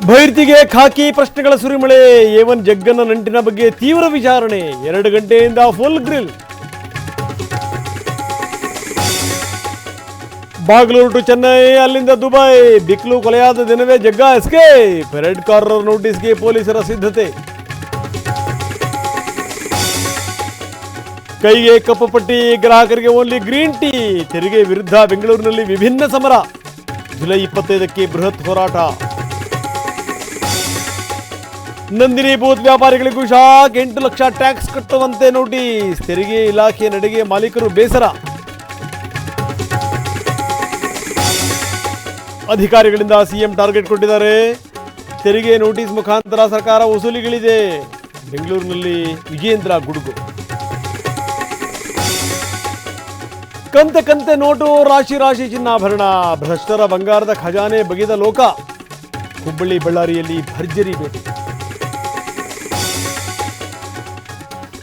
ಭೈರ್ತಿಗೆ ಖಾಕಿ ಪ್ರಶ್ನೆಗಳ ಸುರಿಮಳೆ. ಏವನ್ ಜಗ್ಗನ್ನ ನಂಟಿನ ಬಗ್ಗೆ ತೀವ್ರ ವಿಚಾರಣೆ. 2 ಗಂಟೆಯಿಂದ full grill. Bagalur to Chennai, ಅಲ್ಲಿಂದ ದುಬೈ. ಬಿಕ್ಲು ಕೊಲೆಯಾದ ದಿನವೇ ಜಗ್ಗ ಎಸ್ಕೇಪ್. ರೆಡ್ ಕಾರ್ನರ್ ನೋಟಿಸ್ಗೆ ಪೊಲೀಸರ ಸಿದ್ಧತೆ. ಕೈಗೆ ಕಪ್ಪು ಪಟ್ಟಿ, ಗ್ರಾಹಕರಿಗೆ ಓನ್ಲಿ ಗ್ರೀನ್ ಟೀ. ತೆರಿಗೆ ವಿರುದ್ಧ ಬೆಂಗಳೂರಿನಲ್ಲಿ ವಿಭಿನ್ನ ಸಮರ. ಜುಲೈ 25ಕ್ಕೆ ಬೃಹತ್ ಹೋರಾಟ. ನಂದಿನಿ ಬೂತ್ ವ್ಯಾಪಾರಿಗಳಿಗೂ ಶಾಕ್. 8 ಲಕ್ಷ ಟ್ಯಾಕ್ಸ್ ಕಟ್ಟುವಂತೆ ನೋಟಿಸ್. ತೆರಿಗೆ ಇಲಾಖೆ ನಡೆಗೆ ಮಾಲೀಕರು ಬೇಸರ. ಅಧಿಕಾರಿಗಳಿಂದ ಸಿಎಂ ಟಾರ್ಗೆಟ್ ಕೊಟ್ಟಿದ್ದಾರೆ. ತೆರಿಗೆ ನೋಟಿಸ್ ಮುಖಾಂತರ ಸರ್ಕಾರ ವಸೂಲಿಗಳಿದೆ. ಬೆಂಗಳೂರಿನಲ್ಲಿ ವಿಜೇಂದ್ರ ಗುಡುಗು. ಕಂತೆ ಕಂತೆ ನೋಟು, ರಾಶಿ ರಾಶಿ ಚಿನ್ನಾಭರಣ. ಭ್ರಷ್ಟರ ಬಂಗಾರದ ಖಜಾನೆ ಬಗೆದ ಲೋಕ. ಹುಬ್ಬಳ್ಳಿ ಬಳ್ಳಾರಿಯಲ್ಲಿ ಭರ್ಜರಿ ಭೇಟಿ.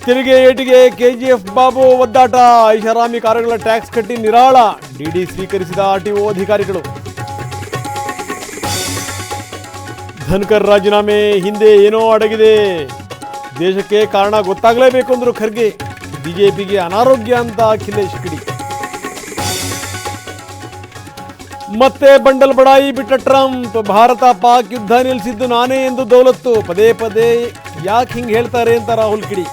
ತೆರಿಗೆ ಏಟಿಗೆ ಕೆಜಿಎಫ್ ಬಾಬು ಒದ್ದಾಟ. ಐಷಾರಾಮಿ ಕಾರುಗಳ ಟ್ಯಾಕ್ಸ್ ಕಟ್ಟಿ ನಿರಾಳ. ಡಿಡಿ ಸ್ವೀಕರಿಸಿದ ಆರ್ಟಿಒ ಅಧಿಕಾರಿಗಳು. ಧನ್ಕರ್ ರಾಜೀನಾಮೆ ಹಿಂದೆ ಏನೋ ಅಡಗಿದೆ. ದೇಶಕ್ಕೆ ಕಾರಣ ಗೊತ್ತಾಗಲೇಬೇಕು ಅಂದ್ರು ಖರ್ಗೆ. ಬಿಜೆಪಿಗೆ ಅನಾರೋಗ್ಯ ಅಂತ ಅಖಿಲೇಶ್ ಕಿಡಿ. ಮತ್ತೆ ಬಂಡಲ್ ಬಡಾಯಿ ಬಿಟ್ಟ ಟ್ರಂಪ್. ಭಾರತ ಪಾಕ್ ಯುದ್ಧ ನಿಲ್ಲಿಸಿದ್ದು ನಾನೇ ಎಂದು ದೌಲತ್ತು. ಪದೇ ಪದೇ ಯಾಕೆ ಹಿಂಗೆ ಹೇಳ್ತಾರೆ ಅಂತ ರಾಹುಲ್ ಕಿಡಿ.